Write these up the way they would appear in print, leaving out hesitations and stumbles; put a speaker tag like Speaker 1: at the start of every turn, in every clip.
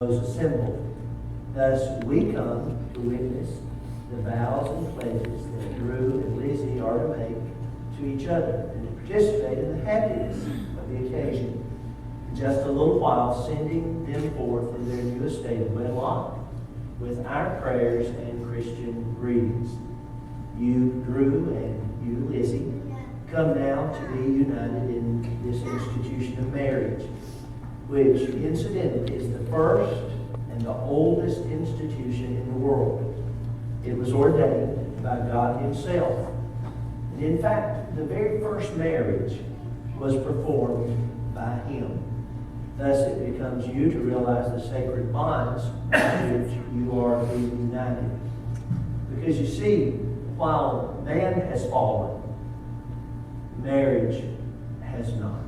Speaker 1: those assembled. Thus we come to witness the vows and pledges that Drew and Lizzie are to make to each other and to participate in the happiness of the occasion. In just a little while, sending them forth in their new estate of wedlock with our prayers and Christian greetings. You, Drew, and you, Lizzie, come now to be united in this institution of marriage, which incidentally is the first and the oldest institution in the world. It was ordained by God Himself. And in fact, the very first marriage was performed by Him. Thus it becomes you to realize the sacred bonds by which you are being united. Because you see, while man has fallen, marriage has not.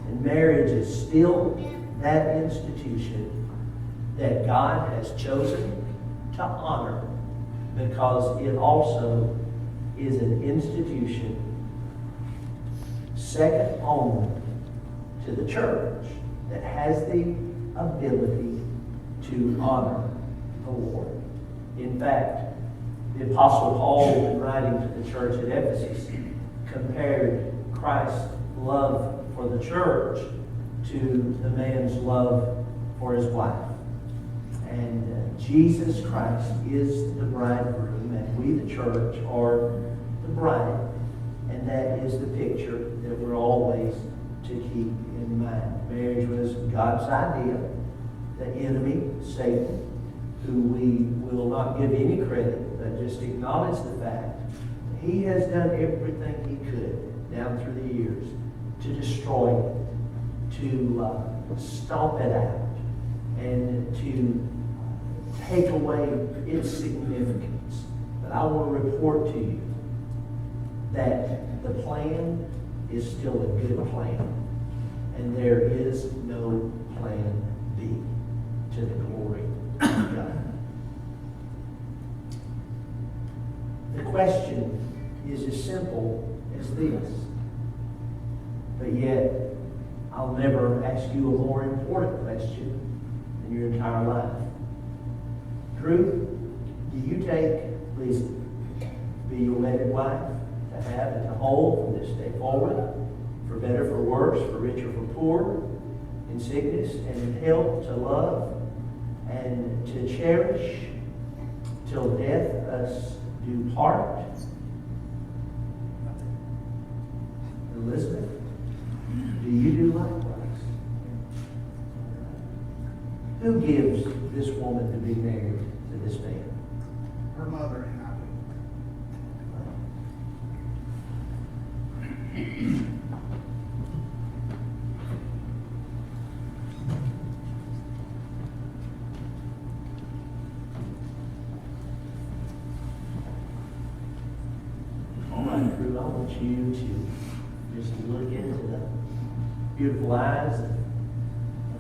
Speaker 1: And marriage is still that institution that God has chosen to honor, because it also is an institution second only to the church that has the ability to honor the Lord. In fact, the Apostle Paul, in writing to the church at Ephesus, compared Christ's love for the church to the man's love for his wife. And Jesus Christ is the bridegroom, and we, the church, are the bride. And that is the picture that we're always to keep in mind. Marriage was God's idea. The enemy, Satan, who we will not give any credit, but just acknowledge the fact that he has done everything he could down through the years to destroy it, to stomp it out, and to take away its significance. But I want to report to you that the plan is still a good plan, and there is no plan B, to the glory of God. The question is as simple as this, but yet I'll never ask you a more important question in your entire life. Drew, do you take Lizzie to be your wedded wife, to have and to hold from this day forward, for better, for worse, for richer, for poor, in sickness and in health, to love and to cherish till death us do part? Elizabeth, do you do likewise? Who gives this woman to be married to this man?
Speaker 2: Her mother and I do.
Speaker 1: All right, Drew, I want you to just look into the beautiful eyes of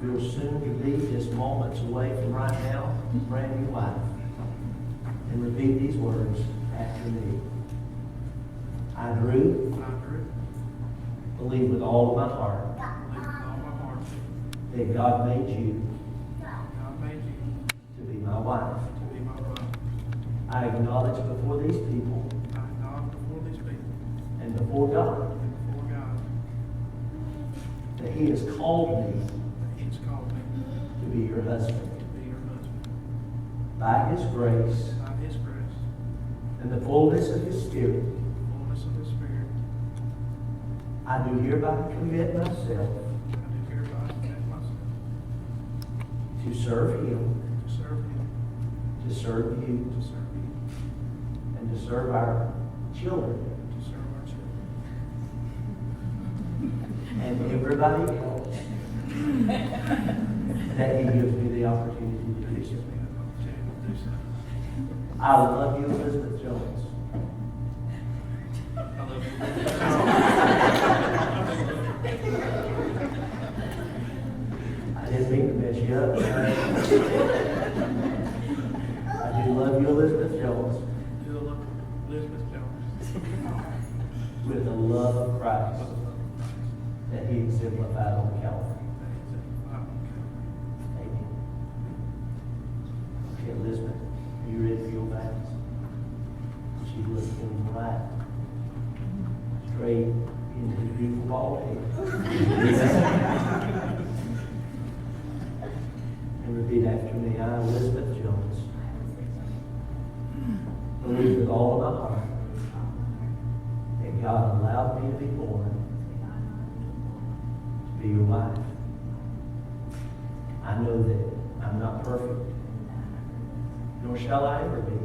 Speaker 1: your soon-to-be, just moments away from right now, brand new wife, and repeat these words after me. I, Drew, believe with all of my heart that God made you to be my wife. I acknowledge before these people and before God that He has called me to be your husband. By His grace and the fullness of His Spirit, I do hereby commit myself to serve Him, to serve you, and to serve our children, and everybody else that He gives me the opportunity to do so. I love you, Elizabeth Jones. I didn't mean to mess you up. I do love you, Elizabeth Jones, with the love of Christ that He exemplified on Calvary. Amen. call me. And repeat after me. I, Elizabeth Jones, believe with all of my heart that God allowed me to be born to be your wife. I know that I'm not perfect, nor shall I ever be,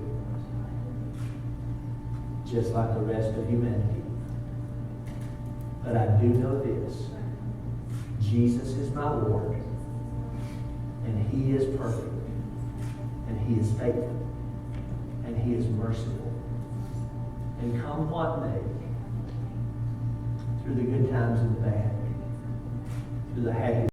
Speaker 1: just like the rest of humanity. But I do know this: Jesus is my Lord, and He is perfect, and He is faithful, and He is merciful. And come what may, through the good times and the bad, through the happy